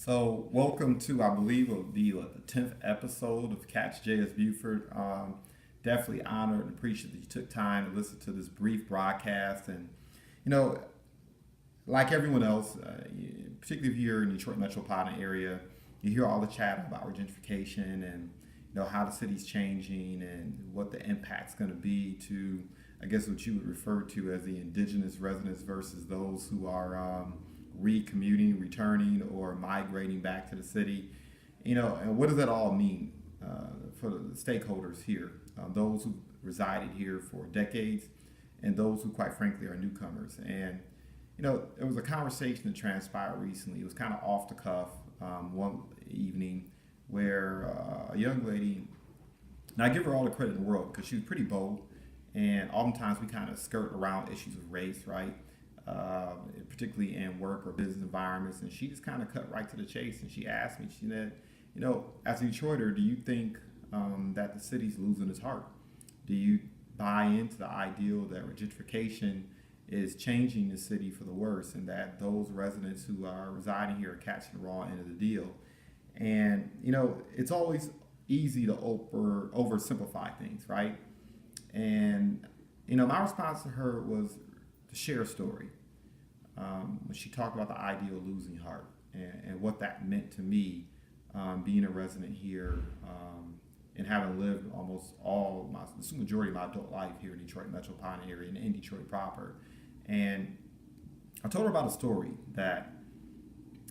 So, welcome to, I believe, it'll be the 10th episode of CATCHJSBUFORD. Definitely honored and appreciate that you took time to listen to this brief broadcast. And, you know, like everyone else, particularly if you're in the Detroit metropolitan area, you hear all the chat about regentrification and, how the city's changing and what the impact's going to be to, I guess, what you would refer to as the indigenous residents versus those who are recommuting, returning, or migrating back to the city. And what does that all mean for the stakeholders here, those who resided here for decades, and those who, quite frankly, are newcomers. And there was a conversation that transpired recently. It was kind of off the cuff one evening where a young lady, and I give her all the credit in the world because she was pretty bold, and oftentimes we kind of skirt around issues of race, right? Particularly in work or business environments, and she just kind of cut right to the chase. And she asked me, she said, as a Detroiter, do you think that the city's losing its heart? Do you buy into the ideal that gentrification is changing the city for the worse, and that those residents who are residing here are catching the raw end of the deal? And it's always easy to oversimplify things, right? And my response to her was to share a story. When she talked about the ideal losing heart and what that meant to me, being a resident here, and having lived almost the majority of my adult life here in the Detroit metropolitan area and in Detroit proper. And I told her about a story that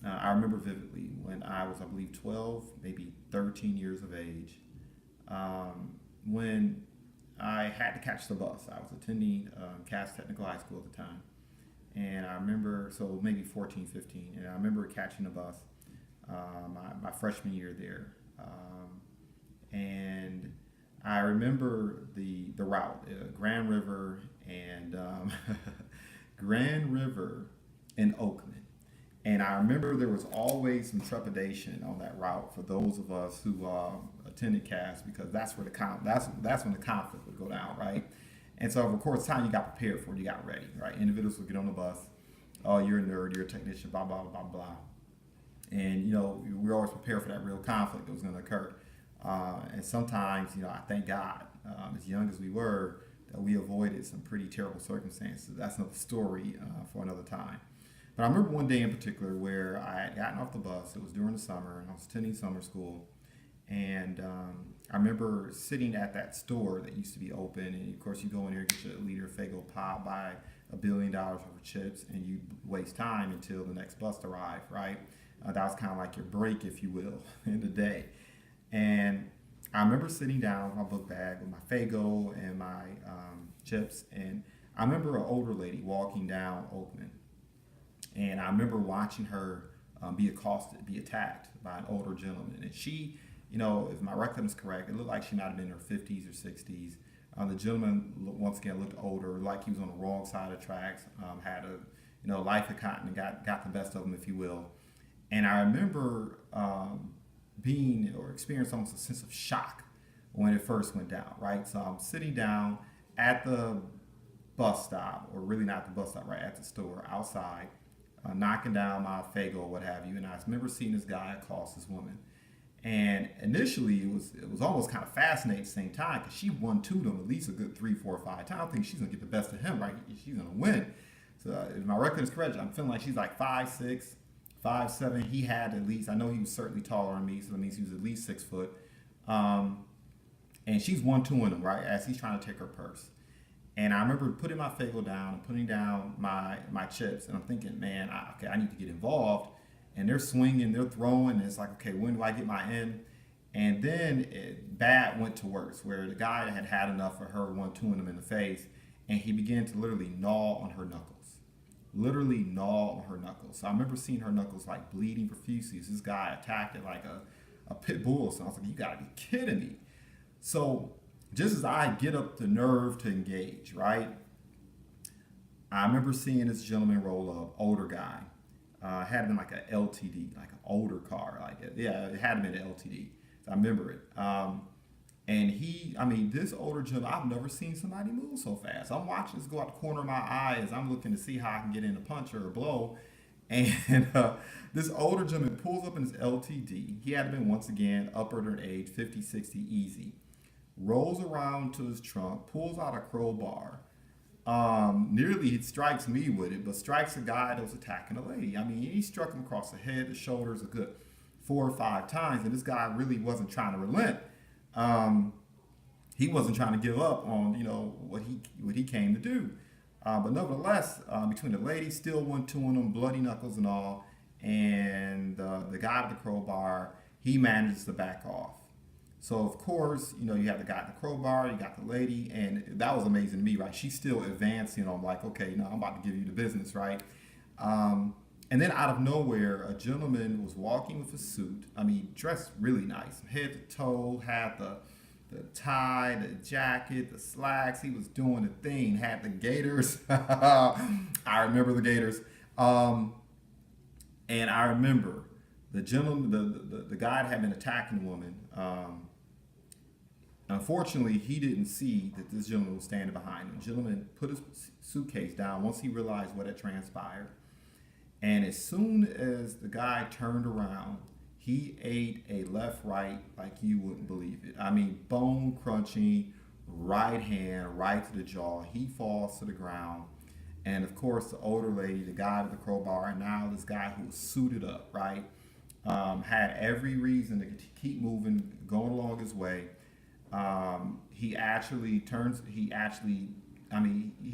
I remember vividly when I was, I believe, 12, maybe 13 years of age, when I had to catch the bus. I was attending Cass Technical High School at the time. And I remember, so maybe 14, 15, and I remember catching the bus my freshman year there. And I remember the route, Grand River and Grand River and Oakland. And I remember there was always some trepidation on that route for those of us who attended Cass, because that's where that's when the conflict would go down, right? And so, of course, time you got prepared for it, you got ready, right? Individuals would get on the bus. Oh, you're a nerd, you're a technician, blah, blah, blah, blah. And, we're always prepared for that real conflict that was going to occur. And sometimes, I thank God, as young as we were, that we avoided some pretty terrible circumstances. That's another story for another time. But I remember one day in particular where I had gotten off the bus. It was during the summer, and I was attending summer school. And I remember sitting at that store that used to be open, and of course you go in there and get your liter of Faygo pop, buy $1 billion worth of chips, and you waste time until the next bus arrived, right? That was kind of like your break, if you will, in the day. And I remember sitting down with my book bag with my Faygo and my chips, and I remember an older lady walking down Oakland, and I remember watching her be accosted, be attacked by an older gentleman, and she, if my recollection is correct, it looked like she might have been in her 50s or 60s. The gentleman, once again, looked older, like he was on the wrong side of the tracks, had a, life had gotten got the best of him, if you will. And I remember being or experiencing almost a sense of shock when it first went down, right? So I'm sitting down at the bus stop, or really not the bus stop, right, at the store outside, knocking down my Faygo or what have you. And I remember seeing this guy accost this woman. And initially, it was almost kind of fascinating at the same time, because she won two of them at least a good 3, 4, 5 times. I think she's gonna get the best of him, right? She's gonna win. So if my record is correct, I'm feeling like she's like 5'6", 5'7". He had at least, I know he was certainly taller than me, so that means he was at least 6 foot. And she's 1-2 him, right, as he's trying to take her purse. And I remember putting my Faygo down and putting down my chips, and I'm thinking, man, I need to get involved. And they're swinging, they're throwing, and it's like, okay, when do I get my end? And then bad went to worse, where the guy had enough of her 1-2ing him in the face, and he began to literally gnaw on her knuckles. Literally gnaw on her knuckles. So I remember seeing her knuckles like bleeding profusely. This guy attacked it like a pit bull. So I was like, you gotta be kidding me. So just as I get up the nerve to engage, right? I remember seeing this gentleman roll up, older guy. Had been like an LTD, like an older car. It had been an LTD. So I remember it. And this older gentleman, I've never seen somebody move so fast. I'm watching this go out the corner of my eye as I'm looking to see how I can get in a punch or a blow. And this older gentleman pulls up in his LTD. He had been, once again, upper in age, 50, 60, easy. Rolls around to his trunk, pulls out a crowbar. Nearly he strikes me with it, but strikes a guy that was attacking a lady. I mean, he struck him across the head, the shoulders, a good 4 or 5 times, and this guy really wasn't trying to relent. He wasn't trying to give up on what he came to do. But nevertheless, between the lady still went to him, bloody knuckles and all, and the guy with the crowbar, he manages to back off. So of course, you have the guy with the crowbar, you got the lady, and that was amazing to me, right? She's still advancing. I'm like, okay, I'm about to give you the business, right? And then out of nowhere, a gentleman was walking with a suit. I mean, dressed really nice, head to toe, had the tie, the jacket, the slacks. He was doing the thing. Had the gaiters. I remember the gaiters. And I remember the gentleman, the guy that had been attacking the woman. Unfortunately, he didn't see that this gentleman was standing behind him. The gentleman put his suitcase down once he realized what had transpired. And as soon as the guy turned around, he ate a left right like you wouldn't believe it. I mean, bone crunching, right hand, right to the jaw. He falls to the ground. And of course, the older lady, the guy with the crowbar, and now this guy who was suited up, right, had every reason to keep moving, going along his way. He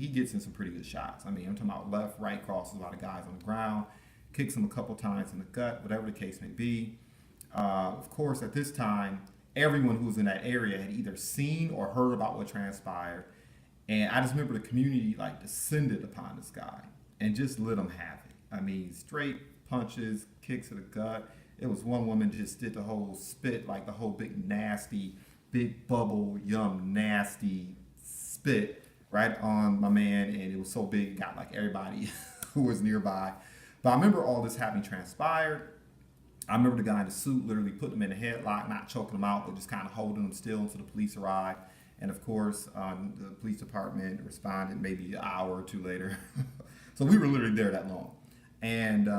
gets in some pretty good shots. I mean, I'm talking about left, right, crosses a lot of guys on the ground, kicks him a couple times in the gut, whatever the case may be. Of course, at this time, everyone who was in that area had either seen or heard about what transpired. And I just remember the community like descended upon this guy and just lit him havoc. I mean, straight punches, kicks to the gut. It was one woman just did the whole spit, like the whole big nasty, big bubble, yum, nasty spit right on my man, and it was so big it got like everybody who was nearby. But I remember all this having transpired. I remember the guy in the suit literally putting him in a headlock, not choking him out, but just kind of holding him still until the police arrived. And of course, the police department responded maybe an hour or two later. So we were literally there that long. And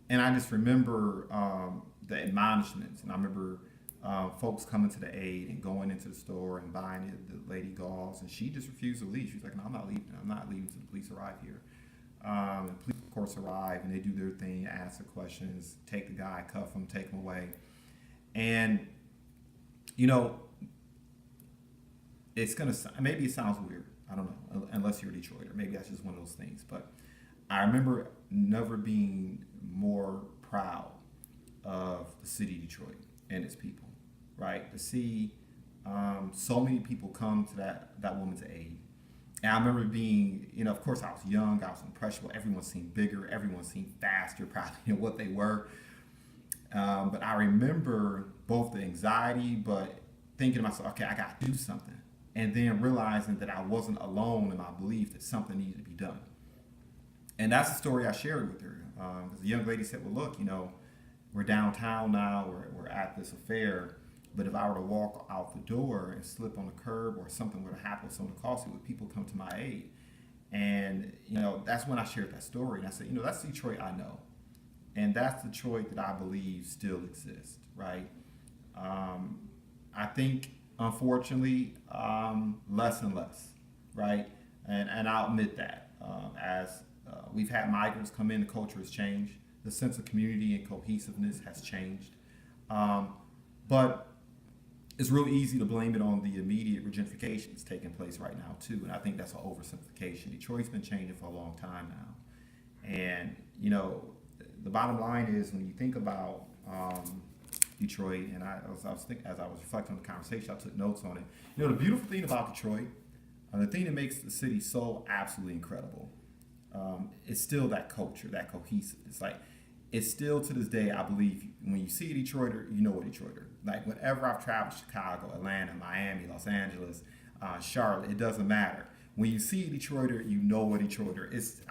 I just remember the admonishments, and I remember folks coming to the aid and going into the store and buying the lady gauze, and she just refused to leave. She was like, "No, I'm not leaving. I'm not leaving until the police arrive here." The police, of course, arrive and they do their thing, ask the questions, take the guy, cuff him, take him away, and it's gonna maybe it sounds weird. I don't know, unless you're a Detroiter. Maybe that's just one of those things. But I remember never being more proud of the city of Detroit and its people, right? To see so many people come to that woman's aid. And I remember being, of course I was young, I was impressionable. Everyone seemed bigger, everyone seemed faster, probably what they were. But I remember both the anxiety, but thinking to myself, okay, I got to do something. And then realizing that I wasn't alone in my belief that something needed to be done. And that's the story I shared with her. Because the young lady said, well, look, we're downtown now, we're at this affair, but if I were to walk out the door and slip on the curb or something were to happen with someone costly, would people come to my aid? And, that's when I shared that story. And I said, that's Detroit I know. And that's Detroit that I believe still exists, right? I think, unfortunately, less and less, right? And I'll admit that. As we've had migrants come in, the culture has changed. The sense of community and cohesiveness has changed. But it's real easy to blame it on the immediate regentrification that's taking place right now, too. And I think that's an oversimplification. Detroit's been changing for a long time now. And, the bottom line is when you think about Detroit, and as I was reflecting on the conversation, I took notes on it. The beautiful thing about Detroit, the thing that makes the city so absolutely incredible, it's still that culture, that cohesiveness. Like, it's still to this day, I believe, when you see a Detroiter, you know a Detroiter. Like, whenever I've traveled to Chicago, Atlanta, Miami, Los Angeles, Charlotte, it doesn't matter. When you see a Detroiter, you know a Detroiter. It's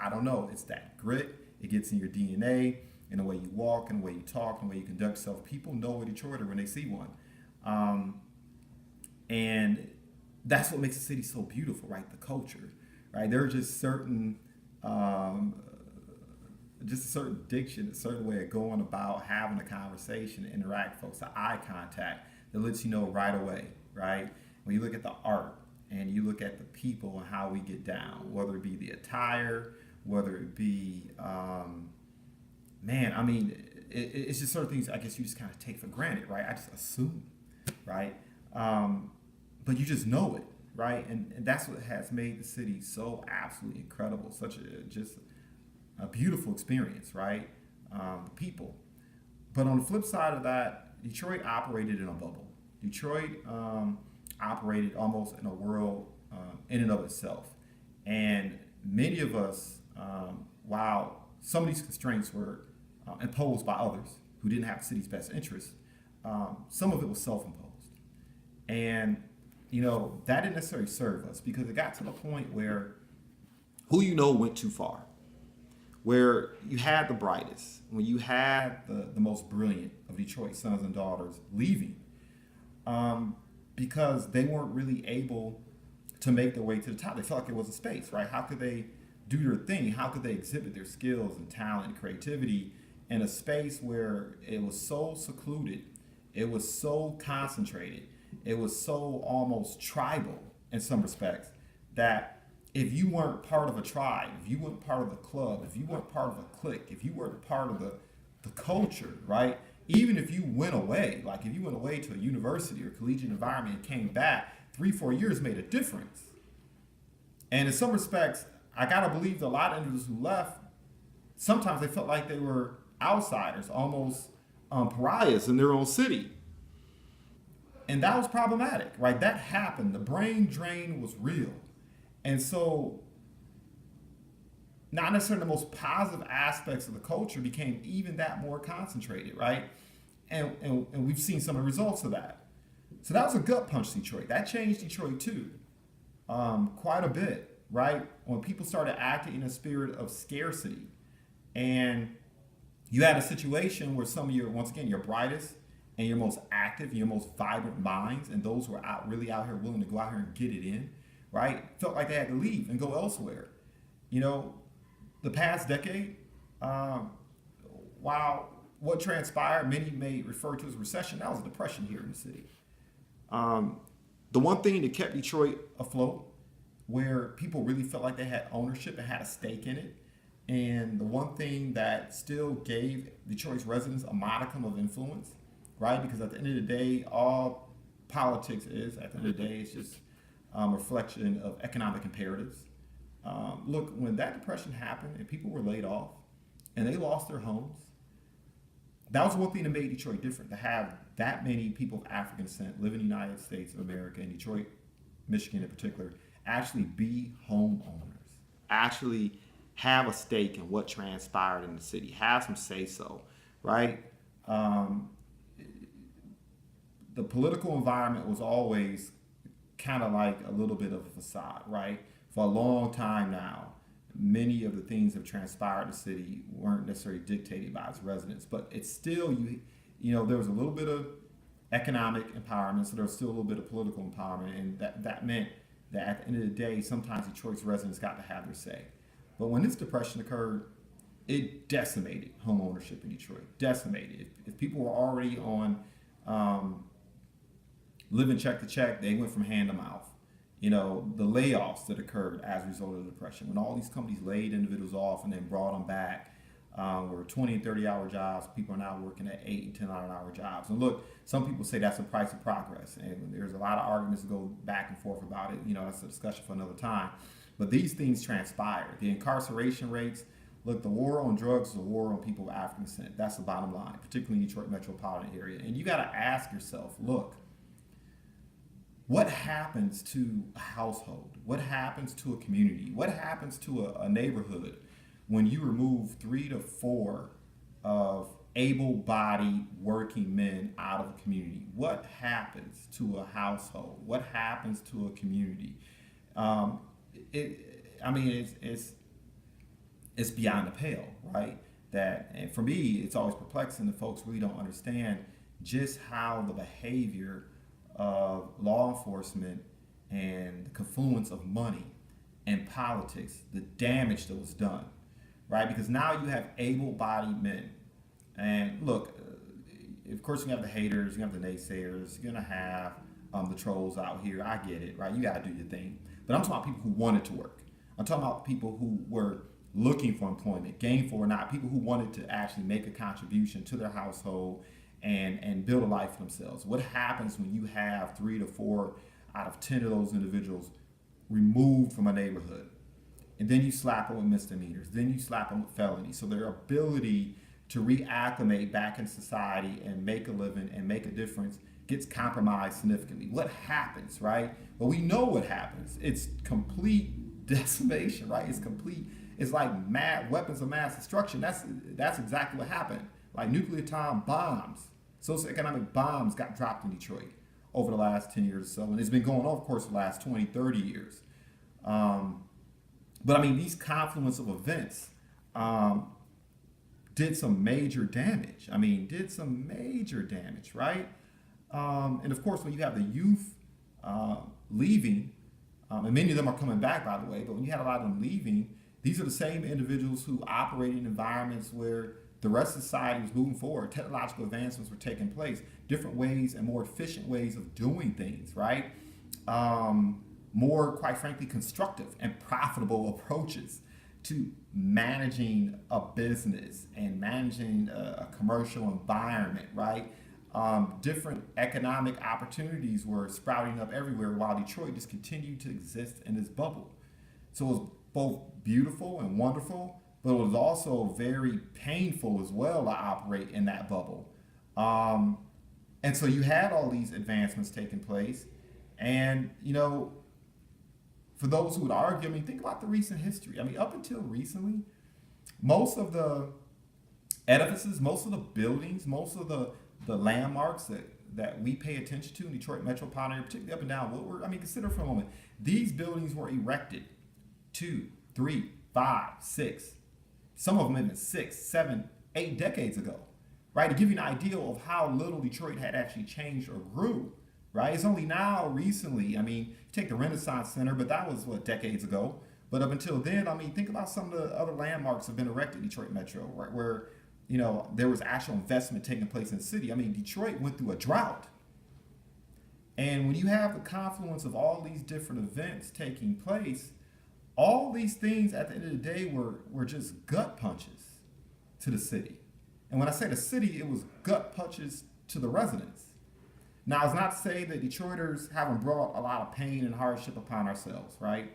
that grit. It gets in your DNA, in the way you walk, in the way you talk, in the way you conduct yourself. People know a Detroiter when they see one. And that's what makes the city so beautiful, right? The culture, right? There are just certain just a certain diction, a certain way of going about having a conversation, interact with folks, the eye contact that lets you know right away, right? When you look at the art and you look at the people and how we get down, whether it be the attire, whether it be, man, I mean, it's just certain things I guess you just kind of take for granted, right? I just assume, right? But you just know it, right? And that's what has made the city so absolutely incredible, such just a beautiful experience, right? People. But on the flip side of that, Detroit operated in a bubble. Detroit operated almost in a world in and of itself. And many of us, while some of these constraints were imposed by others who didn't have the city's best interests, some of it was self-imposed. And, that didn't necessarily serve us because it got to the point where who went too far. Where you had the brightest, when you had the most brilliant of Detroit's sons and daughters leaving because they weren't really able to make their way to the top. They felt like it was a space, right? How could they do their thing? How could they exhibit their skills and talent and creativity in a space where it was so secluded, it was so concentrated, it was so almost tribal in some respects that if you weren't part of a tribe, if you weren't part of the club, if you weren't part of a clique, if you weren't part of the culture, right? Even if you went away, like if you went away to a university or collegiate environment and came back, 3-4 years made a difference. And in some respects, I gotta believe that a lot of individuals who left, sometimes they felt like they were outsiders, almost pariahs in their own city. And that was problematic, right? That happened. The brain drain was real. And so, not necessarily the most positive aspects of the culture became even that more concentrated, right? And we've seen some of the results of that. So that was a gut punch to Detroit. That changed Detroit too, quite a bit, right? When people started acting in a spirit of scarcity. And you had a situation where some of your, once again, your brightest and your most active, your most vibrant minds, and those who are really out here willing to go out here and get it in, right? Felt like they had to leave and go elsewhere. The past decade, while what transpired, many may refer to as a recession, that was a depression here in the city. The one thing that kept Detroit afloat, where people really felt like they had ownership and had a stake in it, and the one thing that still gave Detroit's residents a modicum of influence, right? Because at the end of the day, all politics is, at the end of the day, it's just a reflection of economic imperatives. Look, when that depression happened and people were laid off and they lost their homes, that was one thing that made Detroit different, to have that many people of African descent live in the United States of America, and Detroit, Michigan in particular, actually be homeowners, actually have a stake in what transpired in the city, have some say-so, right? The political environment was always kind of like a little bit of a facade, right? For a long time now, many of the things that have transpired in the city weren't necessarily dictated by its residents, but it's still, there was a little bit of economic empowerment, so there was still a little bit of political empowerment, and that meant that at the end of the day, sometimes Detroit's residents got to have their say. But when this depression occurred, it decimated home ownership in Detroit, decimated. If people were already on living check to check, they went from hand to mouth. The layoffs that occurred as a result of the depression, when all these companies laid individuals off and then brought them back, were 20 and 30-hour jobs. People are now working at 8 and 10-hour jobs. And look, some people say that's the price of progress, and there's a lot of arguments to go back and forth about it. That's a discussion for another time. But these things transpired. The incarceration rates. Look, the war on drugs is a war on people of African descent. That's the bottom line, particularly in Detroit metropolitan area. And you got to ask yourself, look, what happens to a household? What happens to a community? What happens to a neighborhood when you remove 3 to 4 of able-bodied working men out of a community? What happens to a household? What happens to a community? It's beyond the pale, right? And for me, it's always perplexing that folks really don't understand just how the behavior of law enforcement and the confluence of money and politics, the damage that was done, right? Because now you have able-bodied men. And look, of course, you have the haters, you have the naysayers, you're gonna have the trolls out here. I get it, right? You gotta do your thing. But I'm talking about people who wanted to work. I'm talking about people who were looking for employment, gainful or not, people who wanted to actually make a contribution to their household and build a life for themselves. What happens when you have 3 to 4 out of 10 of those individuals removed from a neighborhood? And then you slap them with misdemeanors, then you slap them with felonies. So their ability to reacclimate back in society and make a living and make a difference gets compromised significantly. What happens, right? Well, we know what happens. It's complete decimation, right? It's like weapons of mass destruction. That's exactly what happened. Like nuclear time bombs, socioeconomic bombs got dropped in Detroit over the last 10 years or so. And it's been going on, of course, for the last 20, 30 years. But I mean, these confluence of events did some major damage. Right? And of course, when you have the youth leaving, and many of them are coming back, by the way, but when you had a lot of them leaving, these are the same individuals who operate in environments where the rest of society was moving forward. Technological advancements were taking place, different ways and more efficient ways of doing things, right? More, quite frankly, constructive and profitable approaches to managing a business and managing a commercial environment, right? Different economic opportunities were sprouting up everywhere while Detroit just continued to exist in this bubble. So it was both beautiful and wonderful, but it was also very painful as well to operate in that bubble. And so you had all these advancements taking place. And, for those who would argue, think about the recent history. Up until recently, most of the edifices, most of the buildings, most of the landmarks that we pay attention to in Detroit metropolitan area, particularly up and down Woodward, consider for a moment, these buildings were erected 2, 3, 5, 6, some of them even 6, 7, 8 decades ago, right? To give you an idea of how little Detroit had actually changed or grew, right? It's only now recently, take the Renaissance Center, but that was, decades ago. But up until then, think about some of the other landmarks that have been erected in Detroit Metro, right? Where, there was actual investment taking place in the city. Detroit went through a drought. And when you have the confluence of all these different events taking place, all these things at the end of the day were just gut punches to the city. And when I say the city, it was gut punches to the residents. Now, it's not to say that Detroiters haven't brought a lot of pain and hardship upon ourselves, right?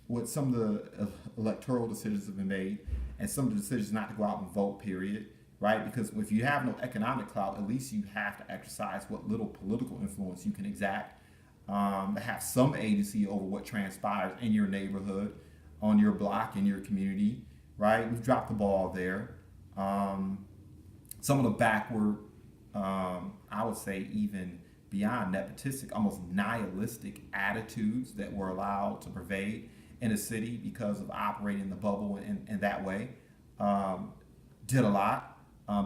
With some of the electoral decisions that have been made and some of the decisions not to go out and vote, period, right? Because if you have no economic clout, at least you have to exercise what little political influence you can exact, to have some agency over what transpires in your neighborhood, on your block, in your community, right? We've dropped the ball there. Some of the backward, I would say even beyond nepotistic, almost nihilistic attitudes that were allowed to pervade in a city because of operating the bubble in that way, did a lot.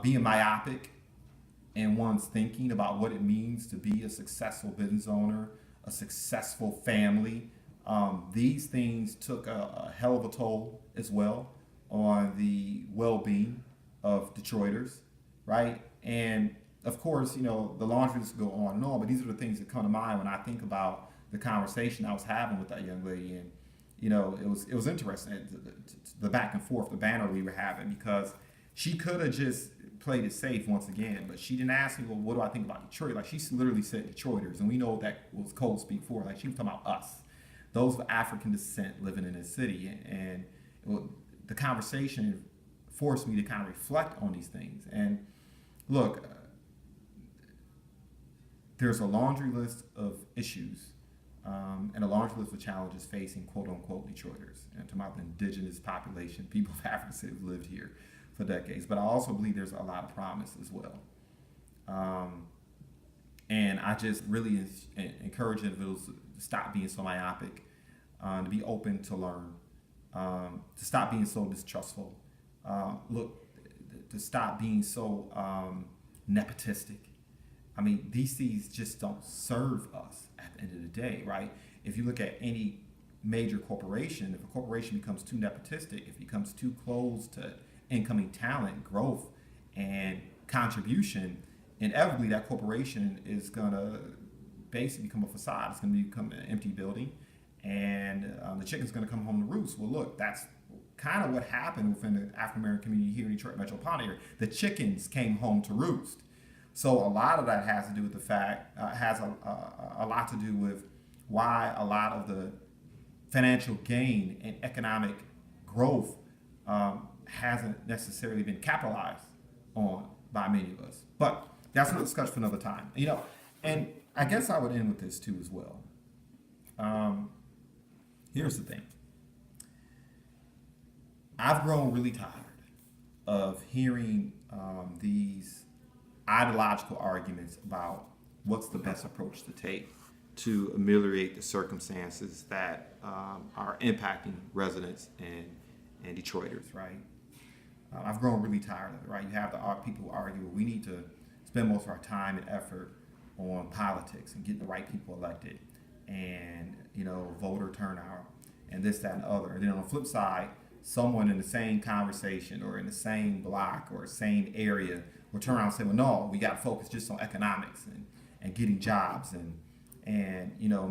Being myopic in one's thinking about what it means to be a successful business owner, a successful family. These things took a hell of a toll as well on the well-being of Detroiters, right? And of course, the laundry list go on and on, but these are the things that come to mind when I think about the conversation I was having with that young lady. And, it was interesting, the back and forth, the banter we were having, because she could have just played it safe once again, but she didn't ask me, well, what do I think about Detroit? Like, she literally said Detroiters, and we know that was code speak for, like, she was talking about us, those of African descent living in this city. And the conversation forced me to kind of reflect on these things. And look, there's a laundry list of issues and a laundry list of challenges facing quote-unquote Detroiters. And I'm talking about the indigenous population, people of African descent who've lived here for decades. But I also believe there's a lot of promise as well. And I just really encourage individuals to stop being so myopic, to be open to learn, to stop being so distrustful, to stop being so nepotistic. These things just don't serve us at the end of the day, right? If you look at any major corporation, if a corporation becomes too nepotistic, if it becomes too closed to incoming talent, growth, and contribution, inevitably that corporation is going to basically become a facade. It's going to become an empty building, and the chicken's going to come home to roost. Well, look, that's kind of what happened within the African American community here in Detroit metropolitan area. The chickens came home to roost. So a lot of that has to do with the fact, has a lot to do with why a lot of the financial gain and economic growth hasn't necessarily been capitalized on by many of us. But that's a discussion for another time. And I guess I would end with this too as well. Here's the thing. I've grown really tired of hearing these ideological arguments about what's the best approach to take to ameliorate the circumstances that are impacting residents and Detroiters, right? I've grown really tired of it, right? You have the people who argue, well, we need to spend most of our time and effort on politics and get the right people elected and, voter turnout and this, that, and the other. And then on the flip side, someone in the same conversation or in the same block or same area will turn around and say, well, no, we got to focus just on economics and getting jobs and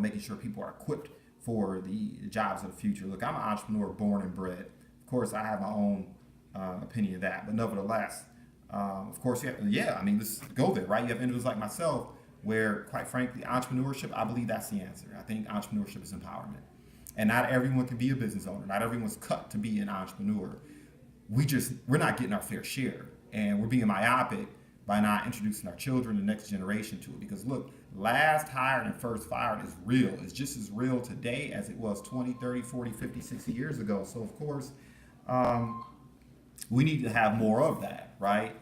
making sure people are equipped for the jobs of the future. Look, I'm an entrepreneur born and bred. Of course, I have my own opinion of that, but nevertheless, of course, let's go there, right? You have individuals like myself where, quite frankly, entrepreneurship, I believe that's the answer. I think entrepreneurship is empowerment. And not everyone can be a business owner. Not everyone's cut to be an entrepreneur. We're not getting our fair share. And we're being myopic by not introducing our children, the next generation, to it. Because look, last hired and first fired is real. It's just as real today as it was 20, 30, 40, 50, 60 years ago. So, of course, we need to have more of that, right?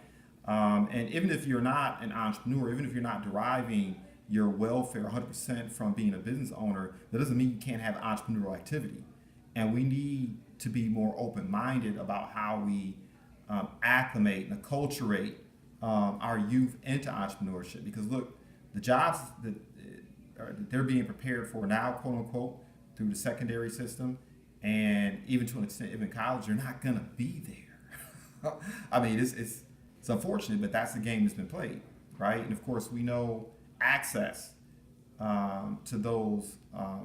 And even if you're not an entrepreneur, even if you're not deriving your welfare 100% from being a business owner, that doesn't mean you can't have entrepreneurial activity. And we need to be more open-minded about how we acclimate and acculturate our youth into entrepreneurship. Because look, the jobs that they're being prepared for now, quote unquote, through the secondary system, and even to an extent, even college, you're not gonna be there. I mean, it's unfortunate, but that's the game that's been played, right? And of course, we know access to those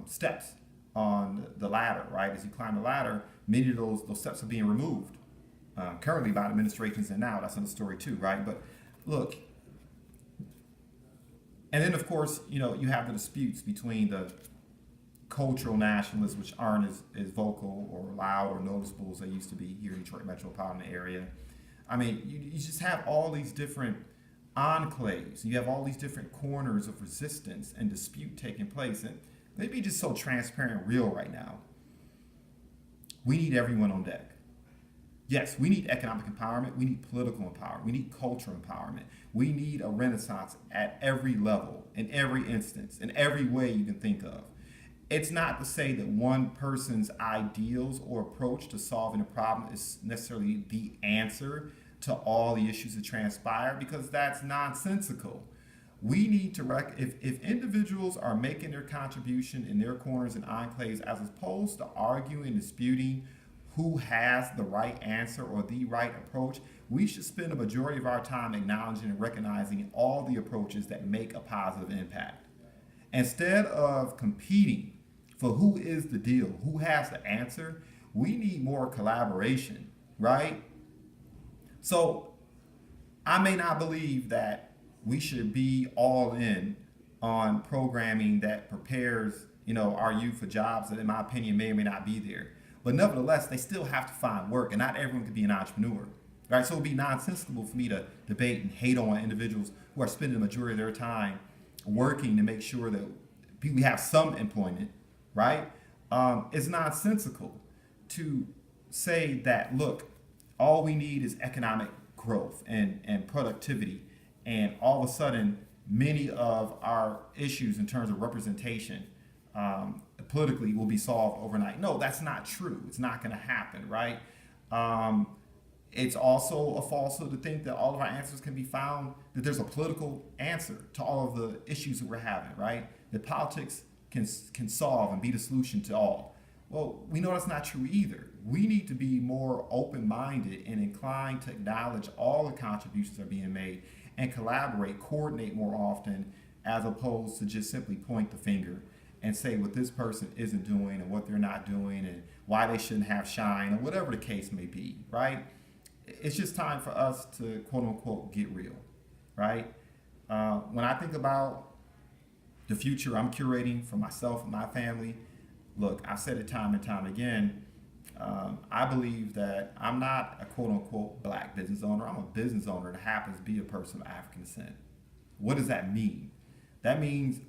steps on the ladder, right? As you climb the ladder, many of those steps are being removed currently by administrations, and now that's another story too, right? But look, and then of course, you have the disputes between the cultural nationalists, which aren't as vocal or loud or noticeable as they used to be here in Detroit metropolitan area. I mean, you just have all these different enclaves. You have all these different corners of resistance and dispute taking place. And let me be just so transparent and real right now. We need everyone on deck. Yes, we need economic empowerment. We need political empowerment. We need cultural empowerment. We need a renaissance at every level, in every instance, in every way you can think of. It's not to say that one person's ideals or approach to solving a problem is necessarily the answer to all the issues that transpire, because that's nonsensical. We need to if individuals are making their contribution in their corners and enclaves, as opposed to arguing and disputing who has the right answer or the right approach, we should spend a majority of our time acknowledging and recognizing all the approaches that make a positive impact. Instead of competing for who is the deal, who has the answer, we need more collaboration, right? So I may not believe that we should be all in on programming that prepares, our youth for jobs that, in my opinion, may or may not be there. But nevertheless, they still have to find work, and not everyone can be an entrepreneur, right? So it would be nonsensical for me to debate and hate on individuals who are spending the majority of their time working to make sure that we have some employment, right? It's nonsensical to say that, look, all we need is economic growth and productivity, and all of a sudden, many of our issues in terms of representation politically will be solved overnight. No, that's not true. It's not going to happen, right? It's also a falsehood to think that all of our answers can be found, that there's a political answer to all of the issues that we're having, right? That politics can solve and be the solution to all. Well, we know that's not true either. We need to be more open-minded and inclined to acknowledge all the contributions that are being made and collaborate, coordinate more often, as opposed to just simply point the finger and say what this person isn't doing and what they're not doing and why they shouldn't have shine or whatever the case may be, right? It's just time for us to quote unquote get real, right? When I think about the future I'm curating for myself and my family, look, I've said it time and time again. I believe that I'm not a quote unquote black business owner. I'm a business owner that happens to be a person of African descent. What does that mean? That means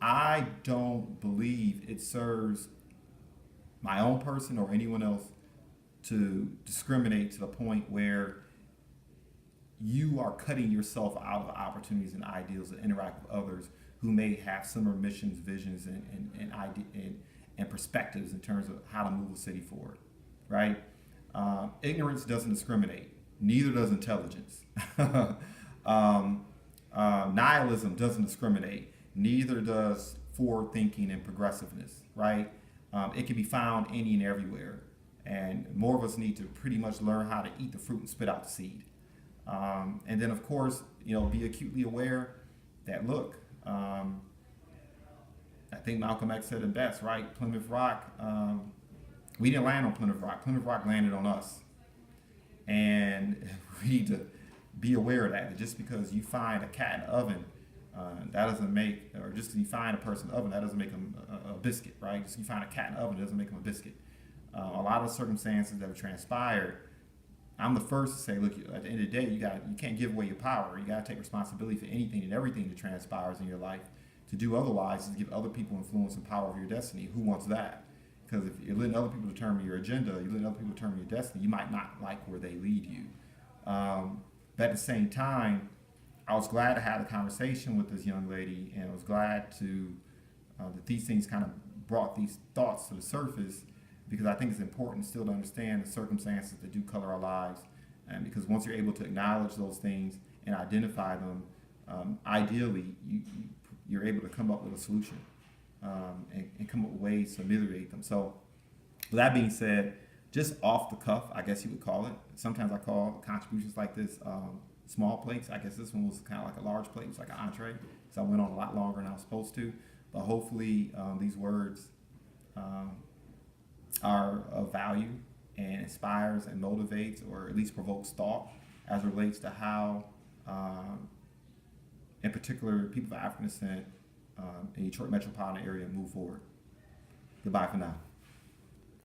I don't believe it serves my own person or anyone else to discriminate to the point where you are cutting yourself out of opportunities and ideals to interact with others who may have similar missions, visions, and perspectives in terms of how to move a city forward, right? Ignorance doesn't discriminate. Neither does intelligence. Nihilism doesn't discriminate. Neither does forward thinking and progressiveness, right? It can be found any and everywhere. And more of us need to pretty much learn how to eat the fruit and spit out the seed. And then, of course, be acutely aware that, look, I think Malcolm X said it best, right? Plymouth Rock, we didn't land on Plymouth Rock. Plymouth Rock landed on us. And we need to be aware of that. Just because you find a cat in the oven, that doesn't make, or just because you find a person in the oven, that doesn't make them a biscuit, right? Just because you find a cat in the oven, doesn't make them a biscuit. A lot of the circumstances that have transpired, I'm the first to say, look, at the end of the day, you can't give away your power. You got to take responsibility for anything and everything that transpires in your life. To do otherwise is give other people influence and power over your destiny. Who wants that? Because if you're letting other people determine your agenda, you're letting other people determine your destiny, you might not like where they lead you. But at the same time, I was glad to have a conversation with this young lady, and I was glad that these things kind of brought these thoughts to the surface, because I think it's important still to understand the circumstances that do color our lives. And because once you're able to acknowledge those things and identify them, ideally you're able to come up with a solution and come up with ways to ameliorate them. So with that being said, just off the cuff, I guess you would call it. Sometimes I call contributions like this small plates. I guess this one was kind of like a large plate. It was like an entree. So I went on a lot longer than I was supposed to. But hopefully these words are of value and inspires and motivates, or at least provokes thought as it relates to how, in particular, people of African descent in the Detroit metropolitan area move forward. Goodbye for now.